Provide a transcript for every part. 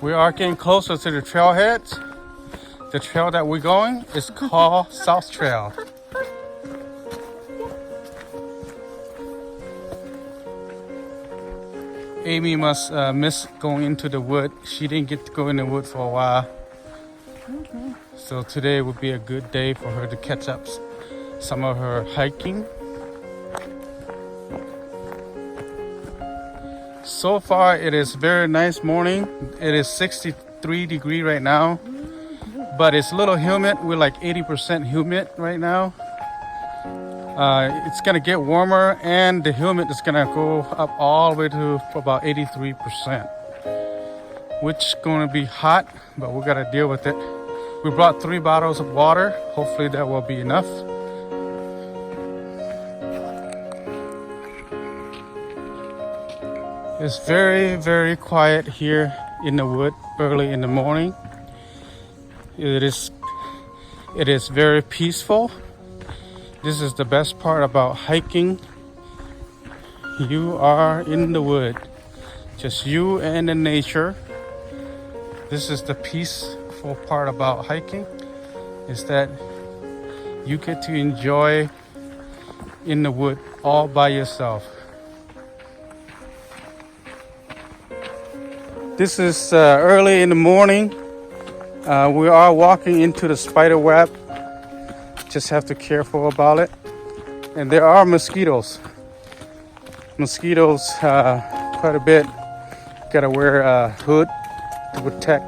We are getting closer to the trailhead. The trail that we're going is called South Trail. Amy must miss going into the wood. She didn't get to go in the wood for a while. So today would be a good day for her to catch up some of her hiking. So far it is very nice morning. It is 63 degrees right now, but it's a little humid. We're like 80% humid right now. It's gonna get warmer and the humid is gonna go up all the way to about 83%, which is gonna be hot, but we gotta deal with it. We brought 3 bottles of water. Hopefully that will be enough. It's very, very quiet here in the wood early in the morning. It is very peaceful. This is the best part about hiking. You are in the wood, just you and the nature. This is the peaceful part about hiking, is that you get to enjoy in the wood all by yourself. This is early in the morning. We are walking into the spider web. Just have to be careful about it. And there are mosquitoes. Mosquitoes quite a bit. Gotta wear a hood to protect.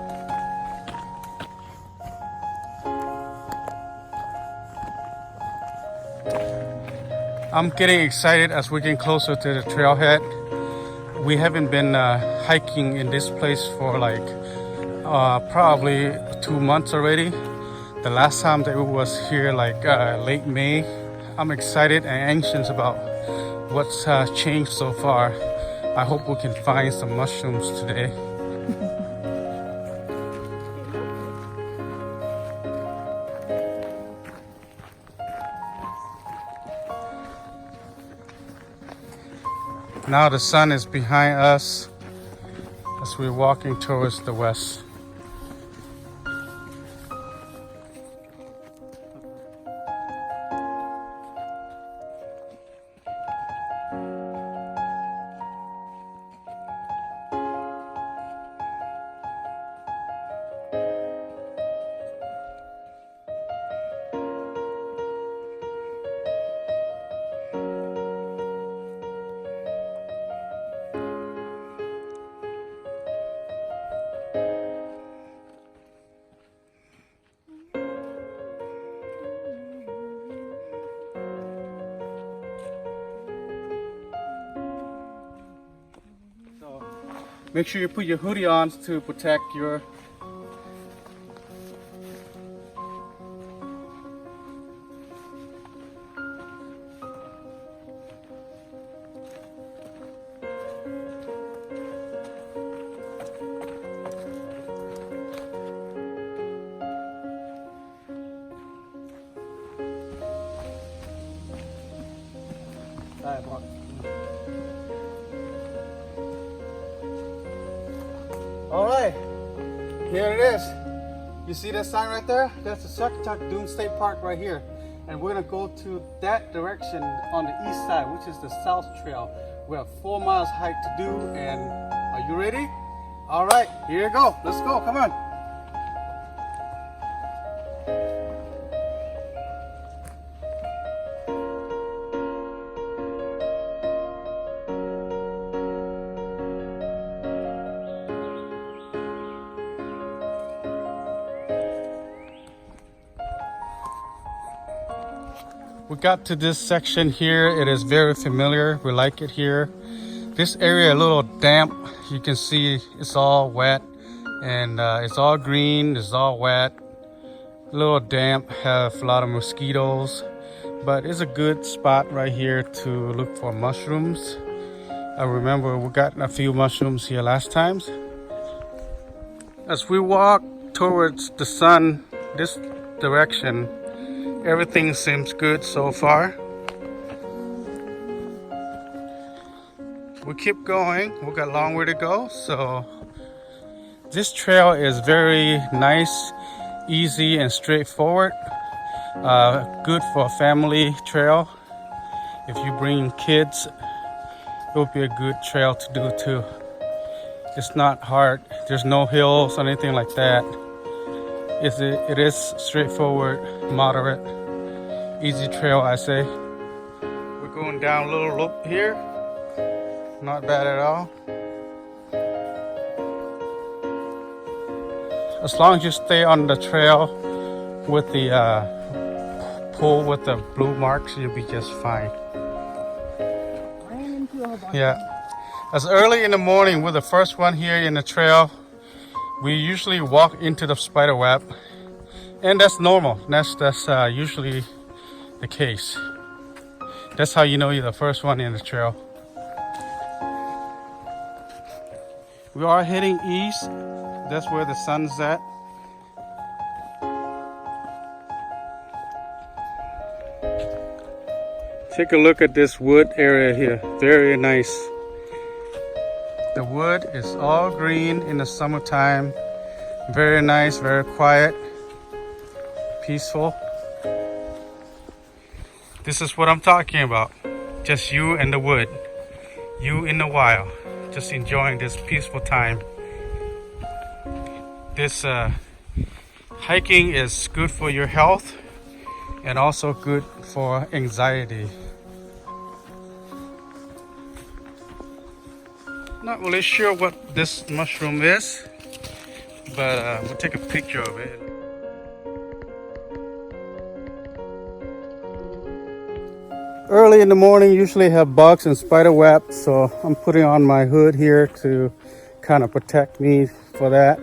I'm getting excited as we get closer to the trailhead. We haven't been hiking in this place for like probably 2 months already. The last time that we was here like late May. I'm excited and anxious about what's changed so far. I hope we can find some mushrooms today. Now the sun is behind us as we're walking towards the west. Make sure you put your hoodie on to protect your All right, here it is. You see that sign right there? That's the Saugatuck Dune State Park right here. And we're gonna go to that direction on the east side, which is the South Trail. We have 4 miles hike to do, and are you ready? All right, here you go. Let's go, come on. We got to this section here. It is very familiar. We like it here. This area a little damp. You can see it's all wet and it's all green. It's all wet. A little damp. Have a lot of mosquitoes, but it's a good spot right here to look for mushrooms. I remember we got a few mushrooms here last time. As we walk towards the sun, this direction, everything seems good so far. We keep going. We got a long way to go, so This trail is very nice, easy, and straightforward. Good for a family trail. If you bring kids, it would be a good trail to do too. It's not hard. There's no hills or anything like that. It is straightforward, moderate, easy trail, I say. We're going down a little loop here. Not bad at all. As long as you stay on the trail with the pole with the blue marks, you'll be just fine. Yeah. As early in the morning, we're the first one here in the trail. We usually walk into the spider web, and that's normal. That's usually the case. That's how you know you're the first one in the trail. We are heading east. That's where the sun's at. Take a look at this wood area here. Very nice. The wood is all green in the summertime. Very nice, very quiet, peaceful. This is what I'm talking about. Just you and the wood. You in the wild. Just enjoying this peaceful time. This hiking is good for your health and also good for anxiety. Not really sure what this mushroom is, but we'll take a picture of it. Early in the morning, usually have bugs and spider webs, so I'm putting on my hood here to kind of protect me for that.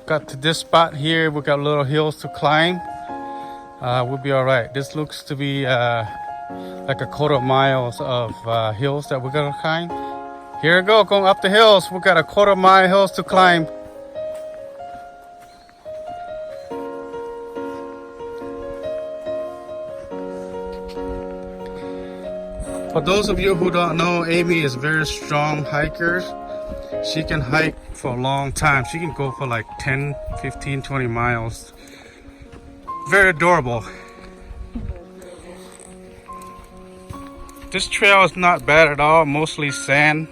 Got to this spot here, we got little hills to climb. We'll be all right. This looks to be like a quarter miles of hills that we're gonna climb. Here we go, going up the hills. We got a quarter mile hills to climb. For those of you who don't know, Amy is a very strong hiker. She can hike for a long time. She can go for like 10, 15, 20 miles. Very adorable. This trail is not bad at all, mostly sand.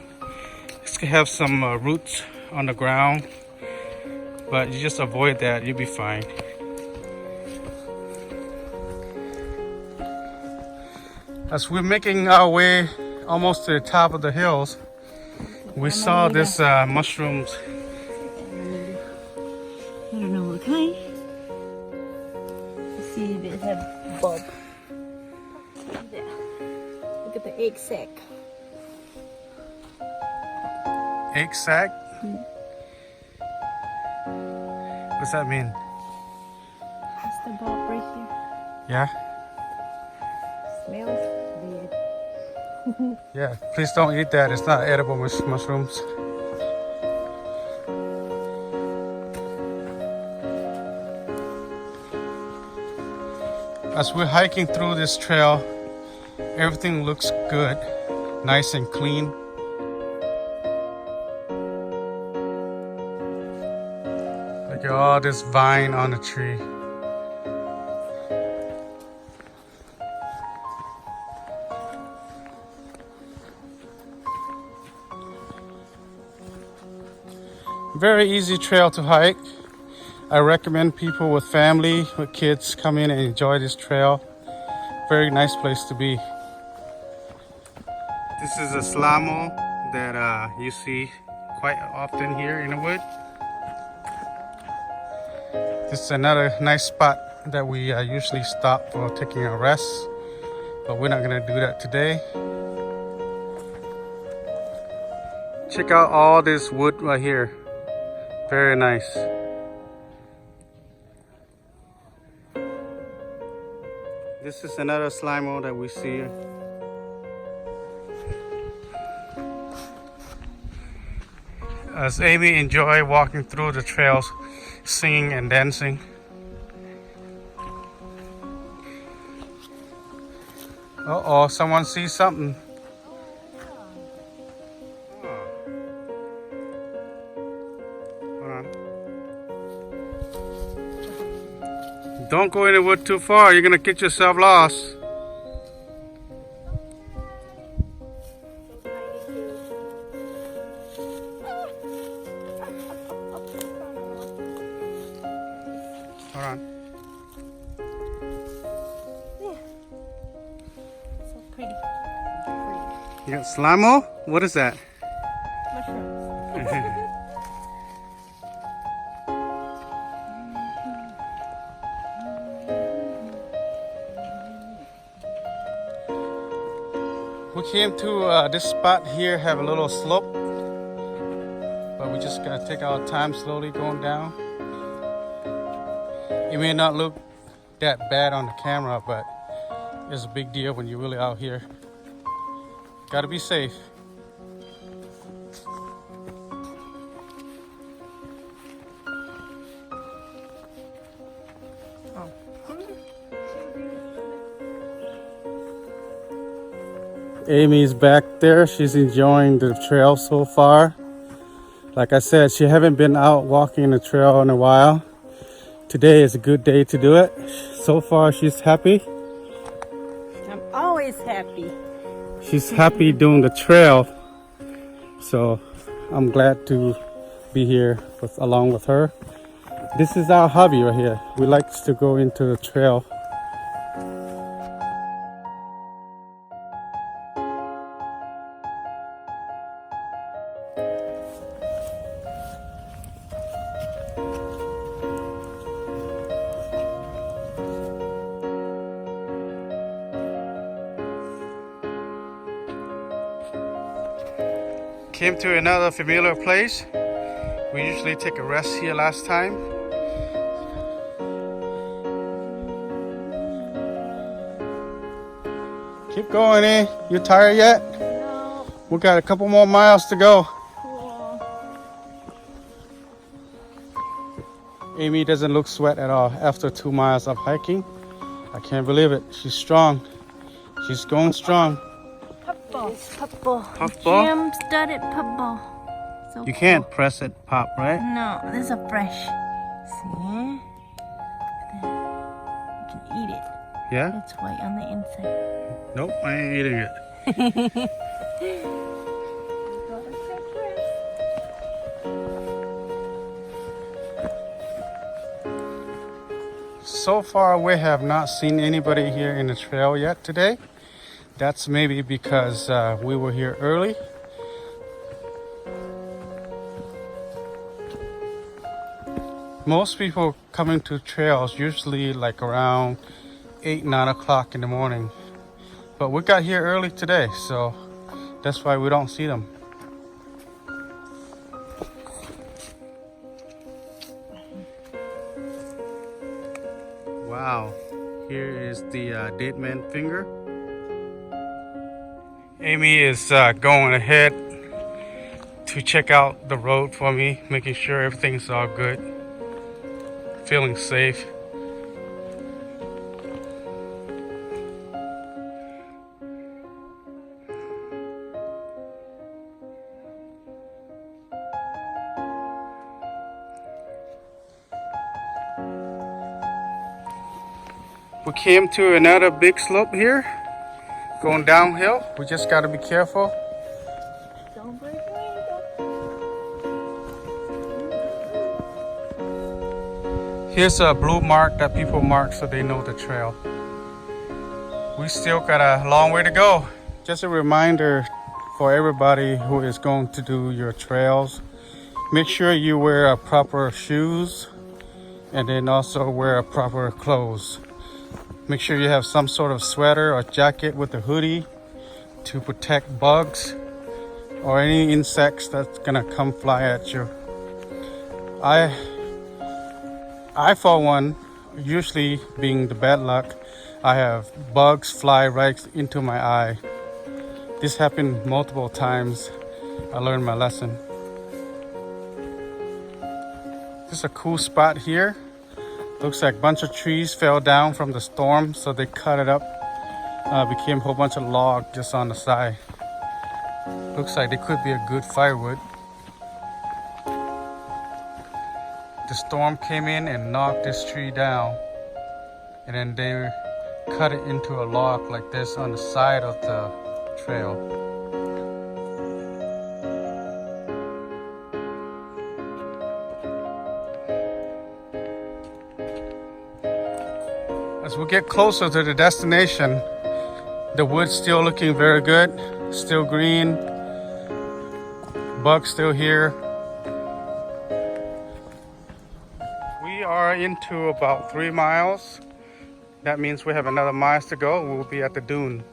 It's gonna have some roots on the ground, but you just avoid that, you'll be fine. As we're making our way almost to the top of the hills, we saw this mushrooms. I don't know what kind. See, they have bulb. There. Look at the egg sac. Egg sac? What's that mean? That's the bulb right here. Yeah? Smells weird. Yeah, please don't eat that. It's not edible mushrooms. As we're hiking through this trail, everything looks good, nice and clean. Look at all this vine on the tree. Very easy trail to hike. I recommend people with family, with kids, come in and enjoy this trail. Very nice place to be. This is a slamo that you see quite often here in the wood. This is another nice spot that we usually stop for taking a rest, but we're not gonna do that today. Check out all this wood right here. Very nice. This is another slimo that we see. As Amy enjoy walking through the trails, singing and dancing. Uh-oh, someone sees something. Hold on. Don't go in the wood too far. You're gonna get yourself lost. Hold on. So pretty. You got slimo? What is that? Mushrooms. We came to this spot here, have a little slope, but we just gotta take our time slowly going down. It may not look that bad on the camera, but it's a big deal when you're really out here. Gotta be safe. Amy's back there. She's enjoying the trail so far. Like I said, she haven't been out walking the trail in a while. Today is a good day to do it. So far, she's happy. I'm always happy. She's happy doing the trail. So I'm glad to be here along with her. This is our hobby right here. We like to go into the trail. Came to another familiar place. We usually take a rest here last time. Keep going, eh? You tired yet? No. We got a couple more miles to go. Cool. Amy doesn't look sweat at all after 2 miles of hiking. I can't believe it. She's strong. She's going strong. Puffball. Puffball. Puffball? Jam-studded puffball. So You can't press it pop, right? No, this is a fresh. See? You can eat it. Yeah? It's white on the inside. Nope, I ain't eating it. So far, we have not seen anybody here in the trail yet today. That's maybe because we were here early. Most people coming to trails usually like around 8, 9 o'clock in the morning. But we got here early today, so that's why we don't see them. Wow, here is the dead man finger. Amy is going ahead to check out the road for me, making sure everything's all good. Feeling safe. We came to another big slope here, going downhill. We just got to be careful. Don't break your ankle. Here's a blue mark that people mark so they know the trail. We still got a long way to go. Just a reminder for everybody who is going to do your trails, make sure you wear proper shoes and then also wear proper clothes. Make sure you have some sort of sweater or jacket with a hoodie to protect bugs or any insects that's gonna come fly at you. I for one, usually being the bad luck, I have bugs fly right into my eye. This happened multiple times. I learned my lesson. This is a cool spot here. Looks like a bunch of trees fell down from the storm, so they cut it up became a whole bunch of log just on the side. Looks like they could be a good firewood. The storm came in and knocked this tree down, and then they cut it into a log like this on the side of the trail. As we get closer to the destination, the wood's still looking very good, still green, bugs still here. We are into about 3 miles. That means we have another miles to go. We'll be at the dune.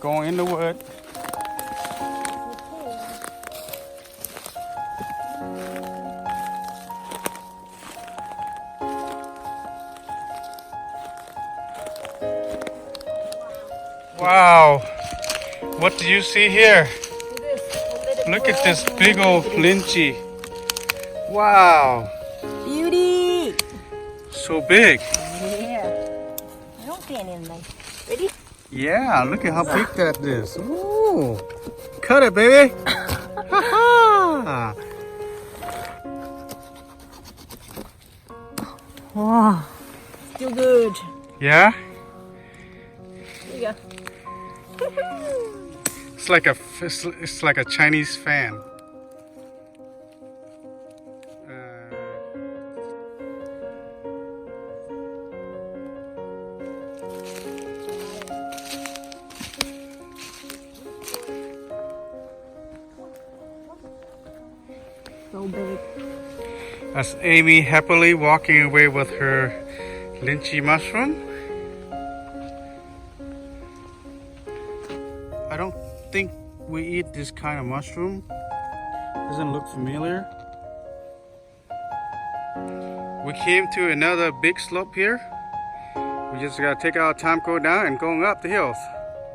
Going in the wood. Wow, what do you see here? Look at this big old lychee. Wow, Beauty! so big. Yeah. I don't get in there. Ready? Yeah, look at how big that is. Ooh, cut it, baby. Ha-ha. Wow. Still good. Yeah, There you go. it's like a Chinese fan. So big. That's Amy happily walking away with her lychee mushroom. I don't think we eat this kind of mushroom. Doesn't look familiar. We came to another big slope here. We just gotta take our time going down and going up the hills.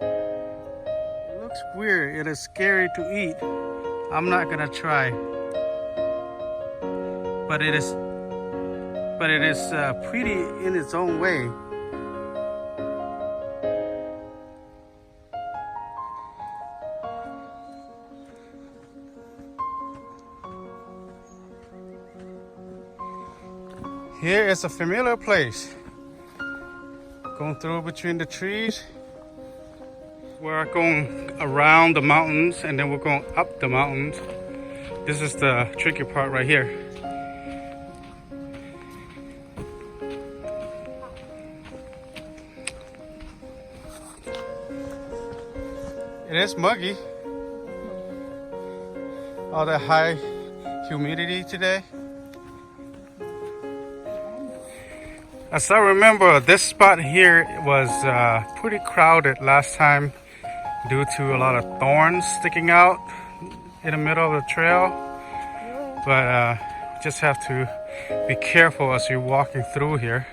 It looks weird. It is scary to eat. I'm not gonna try. But it is pretty in its own way. Here is a familiar place. Going through between the trees. We're going around the mountains and then we're going up the mountains. This is the tricky part right here. It is muggy. All the high humidity today. As I remember, this spot here was pretty crowded last time due to a lot of thorns sticking out in the middle of the trail. But just have to be careful as you're walking through here.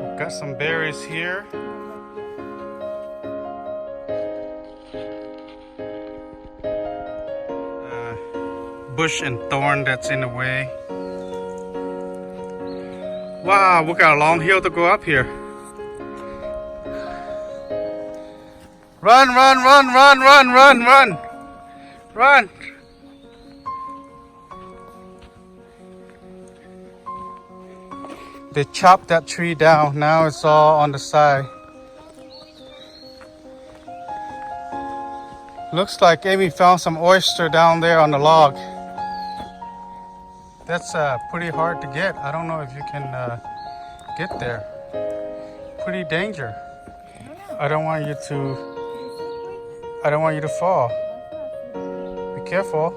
We've got some berries here. Bush and thorn that's in the way. Wow, we got a long hill to go up here. Run, run, run, run, run, run, run. Run. They chopped that tree down. Now it's all on the side. Looks like Amy found some oyster down there on the log. That's pretty hard to get. I don't know if you can get there. Pretty danger. I don't want you to fall. Be careful.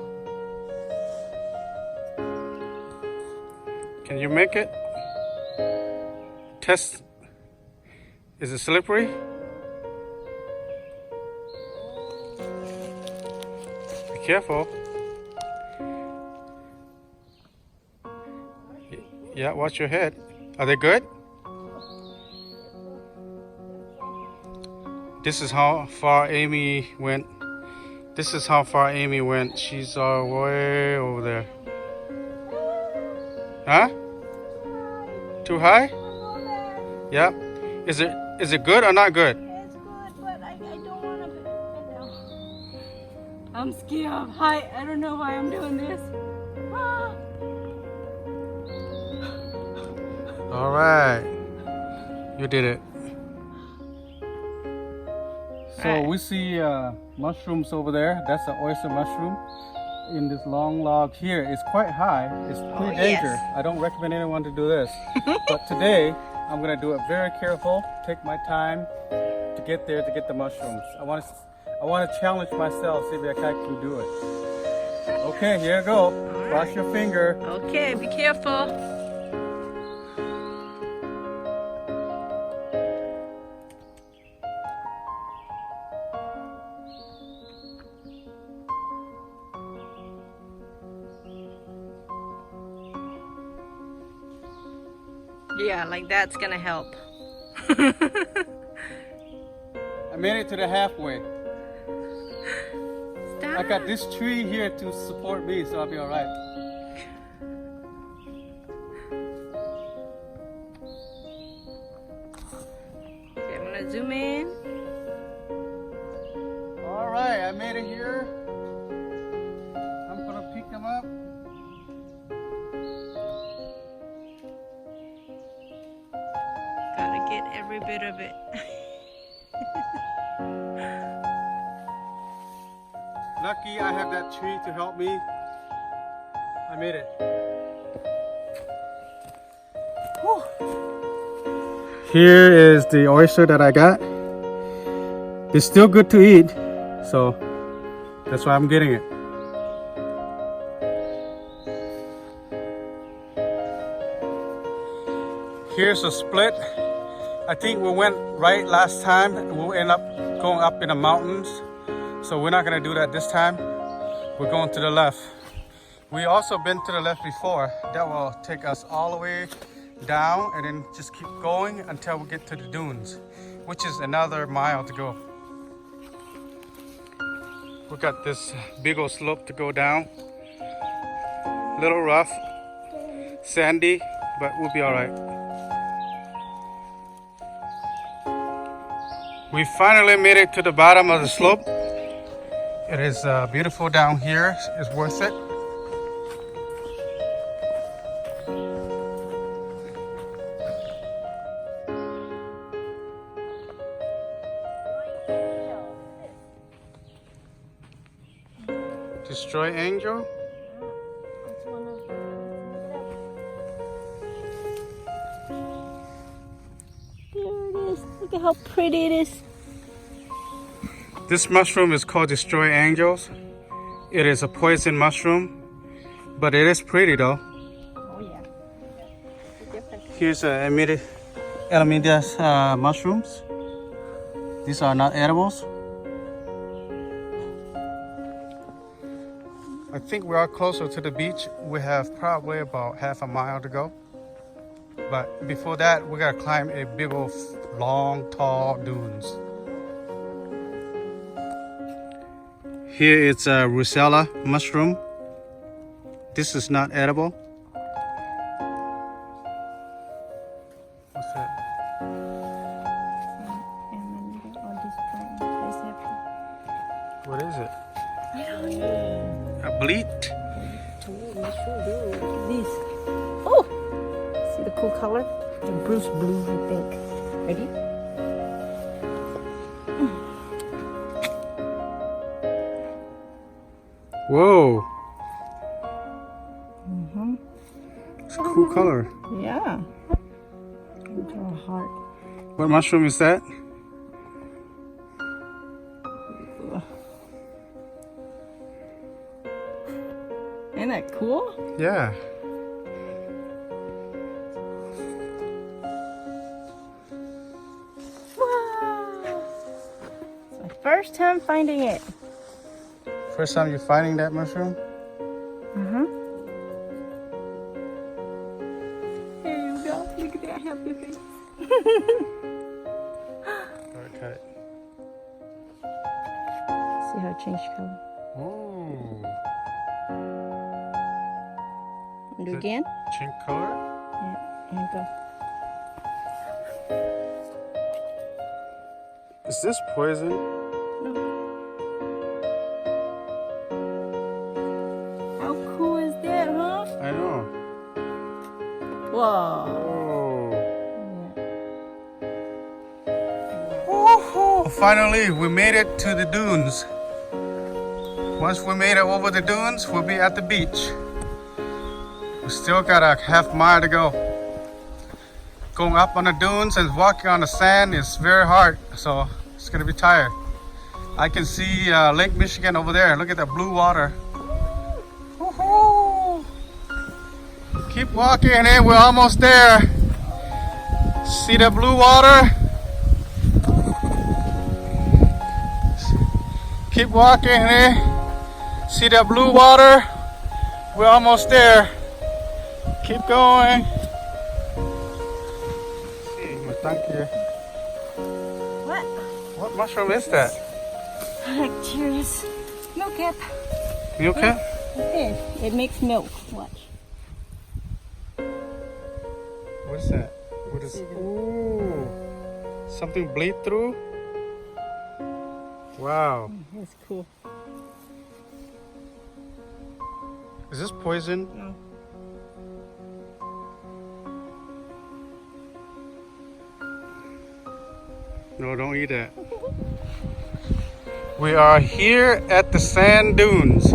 Can you make it? Test. Is it slippery? Be careful. Yeah, watch your head. Are they good? This is how far Amy went This is how far Amy went. She's way over there. Huh? Too high? Yep. Is it good or not good? It's good, but I don't want to. I'm scared of height. I don't know why I'm doing this. Ah. All right. You did it. So we see mushrooms over there. That's the oyster mushroom. In this long log here, it's quite high. It's pretty dangerous. Yes. I don't recommend anyone to do this. But today, I'm gonna do it very careful. Take my time to get there to get the mushrooms. I want to challenge myself, see if I can do it. Okay, here you go. Cross your finger. Okay, be careful. Yeah, like that's gonna help. I made it to the halfway. Stop. I got this tree here to support me, so I'll be all right. Okay, I'm gonna zoom in. All right, I made it here. I'm gonna pick them up. Gotta get every bit of it. Lucky I have that tree to help me. I made it. Whew. Here is the oyster that I got. It's still good to eat, so that's why I'm getting it. Here's a split. I think we went right last time. We'll end up going up in the mountains. So we're not gonna do that this time. We're going to the left. We also been to the left before. That will take us all the way down and then just keep going until we get to the dunes, which is another mile to go. We got this big old slope to go down. Little rough, sandy, but we'll be all right. We finally made it to the bottom of the slope. It is beautiful down here. It's worth it. Destroy Angel? That's one of There it is. Look at how pretty it is. This mushroom is called Destroy Angels. It is a poison mushroom, but it is pretty though. Oh yeah. Here's Elamidas mushrooms. These are not edibles. I think we are closer to the beach. We have probably about half a mile to go. But before that, we gotta climb a big old, long, tall dunes. Here it's a Rusella mushroom. This is not edible. What's that? What is it? A bleat? This. Oh! See the cool color? The Bruce blue, I think. Ready? Whoa! It's a cool color. Yeah. Draw a heart. What mushroom is that? Isn't that cool? Yeah. Wow! It's my first time finding it. First time you're finding that mushroom? Here you go. Look at that happy face. Alright, cut it. See how gotta change color. Oh. Do again? Change color? Yeah, and go. Is this poison? No. How cool is that, huh? I know. Whoa. Oh. Finally, we made it to the dunes. Once we made it over the dunes, we'll be at the beach. We still got a half mile to go. Going up on the dunes and walking on the sand is very hard, so it's gonna be tired. I can see Lake Michigan over there. Look at that blue water. Woohoo! Keep walking, and we're almost there. See the blue water? Keep walking, eh? See that blue water? We're almost there. Keep going. Thank you. What? What mushroom is that? Like curious. Milk cap. Milk cap? Okay. It makes milk. Watch. What is that? What is? Ooh, something bleed through. Wow. That's cool. Is this poison? No. No, don't eat that. We are here at the sand dunes.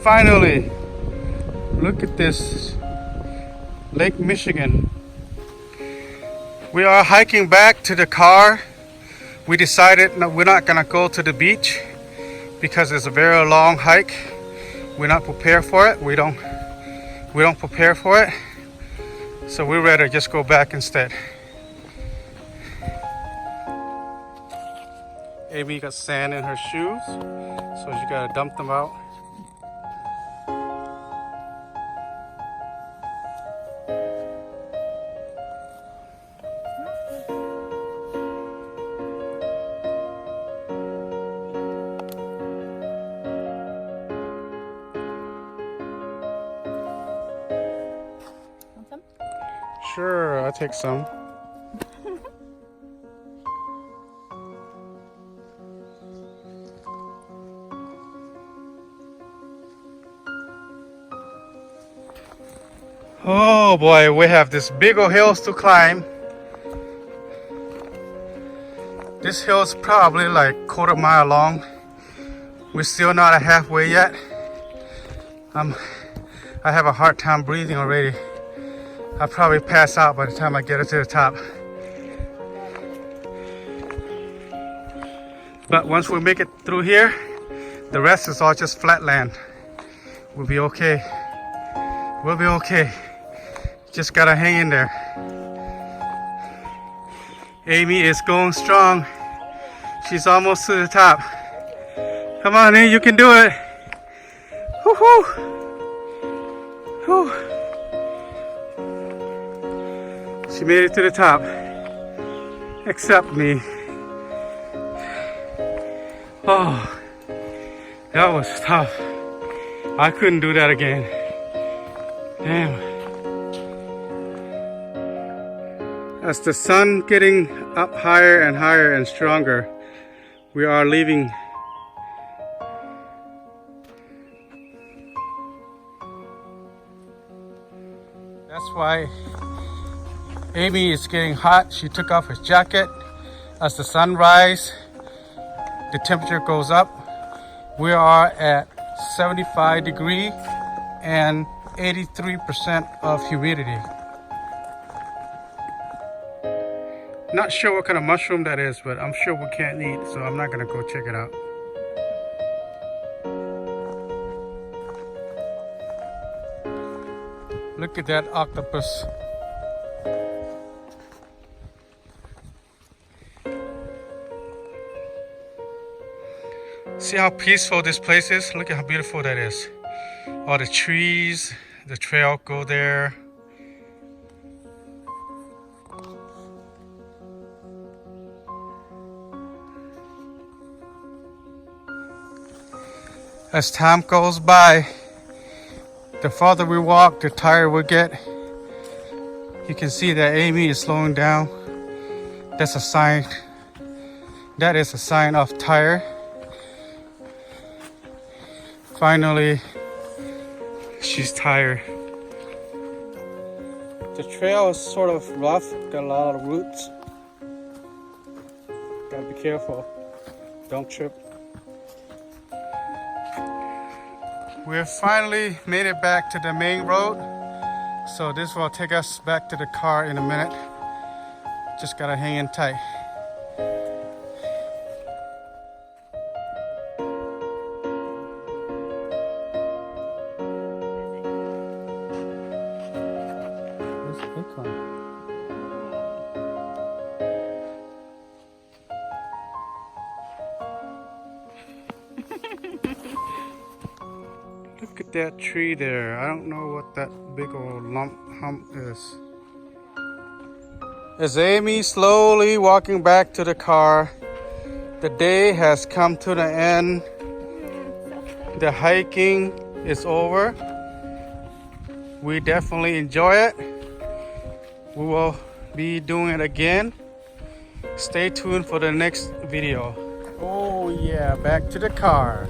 Finally. Look at this. Lake Michigan. We are hiking back to the car. We decided no, we're not gonna go to the beach because it's a very long hike. We're not prepared for it. We don't prepare for it. So we'd rather just go back instead. Amy got sand in her shoes, so she gotta dump them out. Want some? Sure, I'll take some. Oh boy, we have this big old hills to climb. This hill is probably like quarter mile long. We're still not at halfway yet. I have a hard time breathing already. I'll probably pass out by the time I get to the top. But once we make it through here, the rest is all just flat land. We'll be okay. We'll be okay. Just gotta hang in there. Amy is going strong. She's almost to the top. Come on in, you can do it. Woo-hoo. Whew. She made it to the top. Except me. Oh, that was tough. I couldn't do that again. Damn. As the sun getting up higher and higher and stronger, we are leaving. That's why Amy is getting hot. She took off her jacket. As the sun rises, the temperature goes up. We are at 75 degrees and 83% of humidity. Not sure what kind of mushroom that is, but I'm sure we can't eat, so I'm not gonna go check it out. Look at that octopus. See how peaceful this place is? Look at how beautiful that is. All the trees, the trail go there. As time goes by, the farther we walk, the tired we get. You can see that Amy is slowing down. That's a sign. That is a sign of tired. Finally, she's tired. The trail is sort of rough, got a lot of roots. Gotta be careful, don't trip. We've finally made it back to the main road. So this will take us back to the car in a minute. Just gotta hang in tight. Where's the acorn? Look at that tree there. I don't know what that big old hump is. As Amy slowly walking back to the car, the day has come to the end. The hiking is over. We definitely enjoy it. We will be doing it again. Stay tuned for the next video. Oh yeah, back to the car.